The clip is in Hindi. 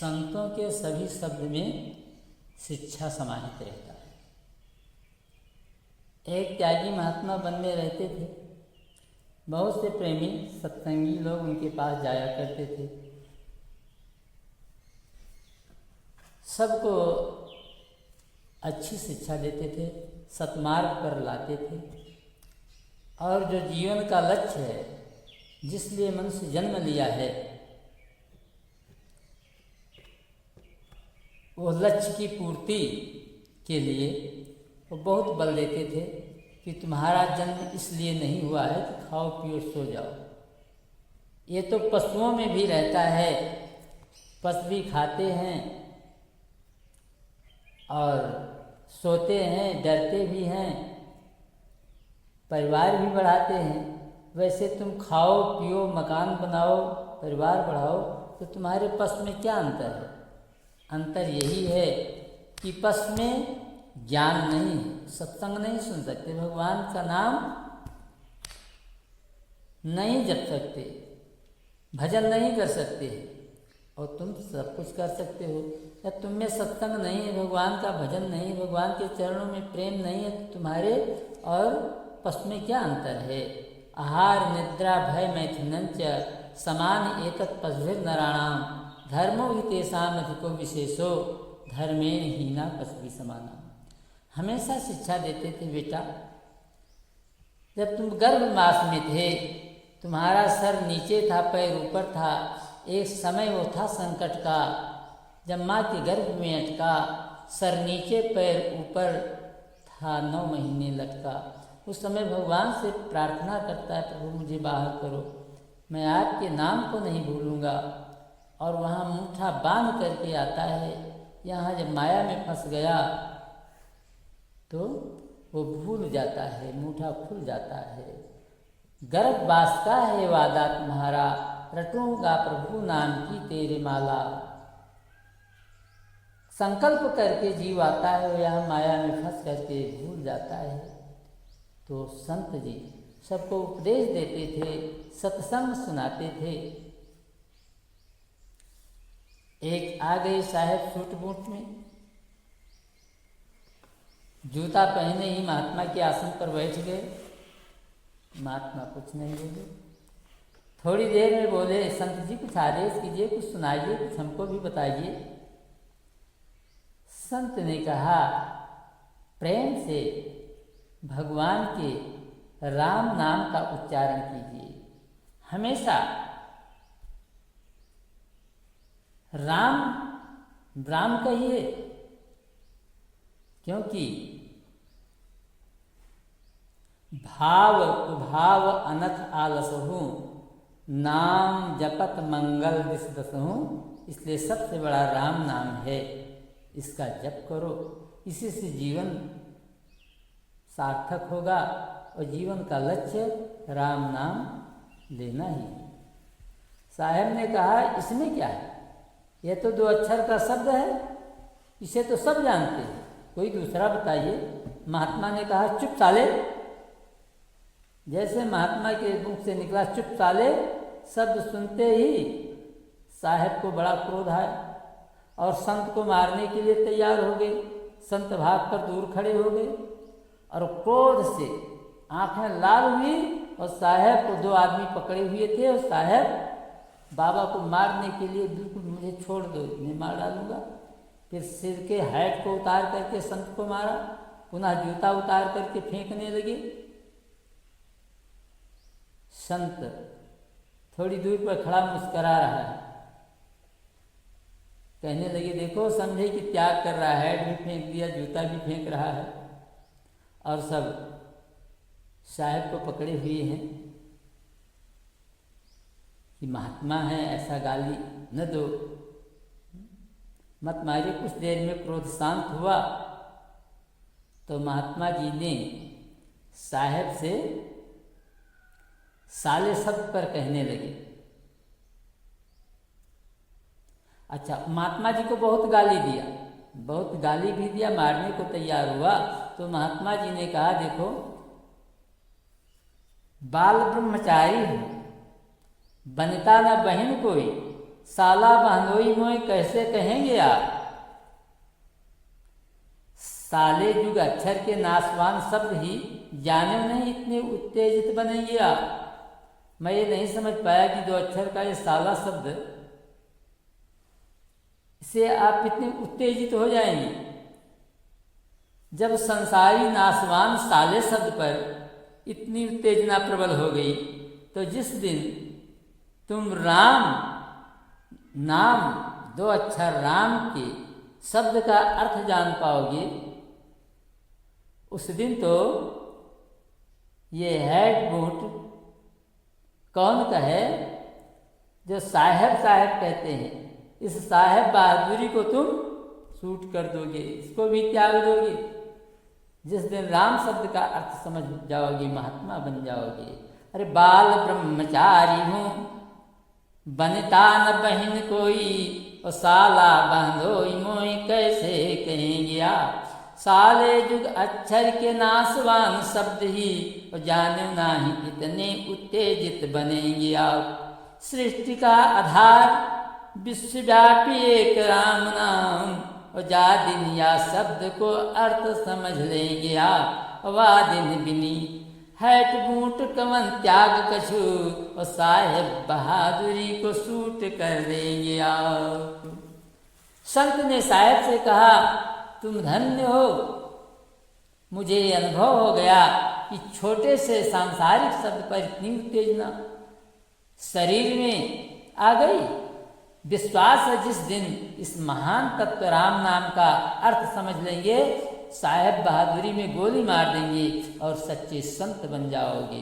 संतों के सभी शब्द में शिक्षा समाहित रहता है। एक त्यागी महात्मा वन में रहते थे। बहुत से प्रेमी सत्संगी लोग उनके पास जाया करते थे। सबको अच्छी शिक्षा देते थे, सतमार्ग पर लाते थे, और जो जीवन का लक्ष्य है, जिस लिए मनुष्य जन्म लिया है, वो लक्ष्य की पूर्ति के लिए वो बहुत बल देते थे कि तुम्हारा जन्म इसलिए नहीं हुआ है कि खाओ पियो सो जाओ। ये तो पशुओं में भी रहता है, पशु भी खाते हैं और सोते हैं, डरते भी हैं, परिवार भी बढ़ाते हैं। वैसे तुम खाओ पियो, मकान बनाओ, परिवार बढ़ाओ, तो तुम्हारे पशु में क्या अंतर है? अंतर यही है कि पशु में ज्ञान नहीं, सत्संग नहीं सुन सकते, भगवान का नाम नहीं जप सकते, भजन नहीं कर सकते, और तुम सब कुछ कर सकते हो। या तुम में सत्संग नहीं है, भगवान का भजन नहीं, भगवान के चरणों में प्रेम नहीं है, तो तुम्हारे और पशु में क्या अंतर है? आहार निद्रा भय मैथुनं च समान एतत् पशुभिर्नराणाम धर्मो हि तेषाम् अधिको विशेषो धर्मेण हीना पशुभिः समाना। हमेशा शिक्षा देते थे, बेटा जब तुम गर्भवास में थे, तुम्हारा सर नीचे था, पैर ऊपर था। एक समय वो था संकट का, जब माँ के गर्भ में अटका, सर नीचे पैर ऊपर था, 9 महीने लटका। उस समय भगवान से प्रार्थना करता है, प्रभु मुझे बाहर करो, मैं आपके नाम को नहीं भूलूंगा। और वहाँ मूठा बांध करके आता है। यहाँ जब माया में फंस गया तो वो भूल जाता है, मूठा खुल जाता है। गर्भवास का है वादा तुम्हारा, रटूंगा प्रभु नाम की तेरे माला। संकल्प करके जीव आता है, यहाँ माया में फंस करके भूल जाता है। तो संत जी सबको उपदेश देते थे, सत्संग सुनाते थे। एक आ गए साहेब सूट बूट में, जूता पहने ही महात्मा के आसन पर बैठ गए। महात्मा कुछ नहीं बोले। थोड़ी देर में बोले, संत जी कुछ आदेश कीजिए, कुछ सुनाइए, कुछ हमको भी बताइए। संत ने कहा, प्रेम से भगवान के राम नाम का उच्चारण कीजिए। हमेशा राम राम कहिए, क्योंकि भाव कुभाव अनथ आलसहु नाम जपत मंगल दिस दसहु। इसलिए सबसे बड़ा राम नाम है, इसका जप करो। इसी से जीवन सार्थक होगा और जीवन का लक्ष्य राम नाम लेना ही। साहब ने कहा, इसमें क्या है? यह तो 2 अक्षर का शब्द है, इसे तो सब जानते हैं, कोई दूसरा बताइए। महात्मा ने कहा, चुप साले। जैसे महात्मा के मुख से निकला चुप साले शब्द सुनते ही साहब को बड़ा क्रोध आया और संत को मारने के लिए तैयार हो गए। संत भाग कर दूर खड़े हो गए और क्रोध से आंखें लाल हुई और साहब को 2 आदमी पकड़े हुए थे। और साहब बाबा को मारने के लिए, बिल्कुल मुझे छोड़ दो, मैं मार डालूंगा। फिर सिर के हैट को उतार करके संत को मारा, पुनः जूता उतार करके फेंकने लगे। संत थोड़ी दूर पर खड़ा मुस्करा रहा है, कहने लगे, देखो समझे कि त्याग कर रहा है, हैट भी फेंक दिया, जूता भी फेंक रहा है, और सब साहब को पकड़े हुए हैं कि महात्मा है, ऐसा गाली न दो, मत मारिए। कुछ देर में क्रोध शांत हुआ तो महात्मा जी ने साहब से साले शब्द पर कहने लगे। अच्छा, महात्मा जी को बहुत गाली दिया, बहुत गाली भी दिया, मारने को तैयार हुआ। तो महात्मा जी ने कहा, देखो बाल ब्रह्मचारी हूँ, बनता न बहन कोई, साला बहनोई मोय कैसे कहेंगे आप। साले युग अक्षर के नाशवान शब्द ही जाने नहीं इतने उत्तेजित बनेंगे आप। मैं ये नहीं समझ पाया कि दो अक्षर का ये साला शब्द, इससे आप इतने उत्तेजित हो जाएंगे। जब संसारी नाशवान साले शब्द पर इतनी उत्तेजना प्रबल हो गई, तो जिस दिन तुम राम नाम, दो अक्षर राम के शब्द का अर्थ जान पाओगे, उस दिन तो ये हैट बूट कौन का है जो साहेब साहेब कहते हैं, इस साहेब बहादुरी को तुम सूट कर दोगे, इसको भी त्याग दोगे। जिस दिन राम शब्द का अर्थ समझ जाओगे, महात्मा बन जाओगे। अरे बाल ब्रह्मचारी हूँ, बनता न बहन कोई, और साला बंधोई मोई कैसे कहेंगे आप। साले युग अक्षर के नाशवान शब्द ही, और जाने नाही इतने उत्तेजित बनेंगे आप। सृष्टि का आधार विश्वव्यापी एक राम नाम, और जा दिन या शब्द को अर्थ समझ लेंगे आप। वाह दिन बिनी हैट बूट कवन त्याग कछु, और साहेब बहादुरी को सूट कर देंगे आप। संत ने साहेब से कहा, तुम धन्य हो, मुझे ये अनुभव हो गया कि छोटे से सांसारिक शब्द पर इतनी उत्तेजना शरीर में आ गई। विश्वास है जिस दिन इस महान तत्व राम नाम का अर्थ समझ लेंगे, साहेब बहादुरी में गोली मार देंगे और सच्चे संत बन जाओगे।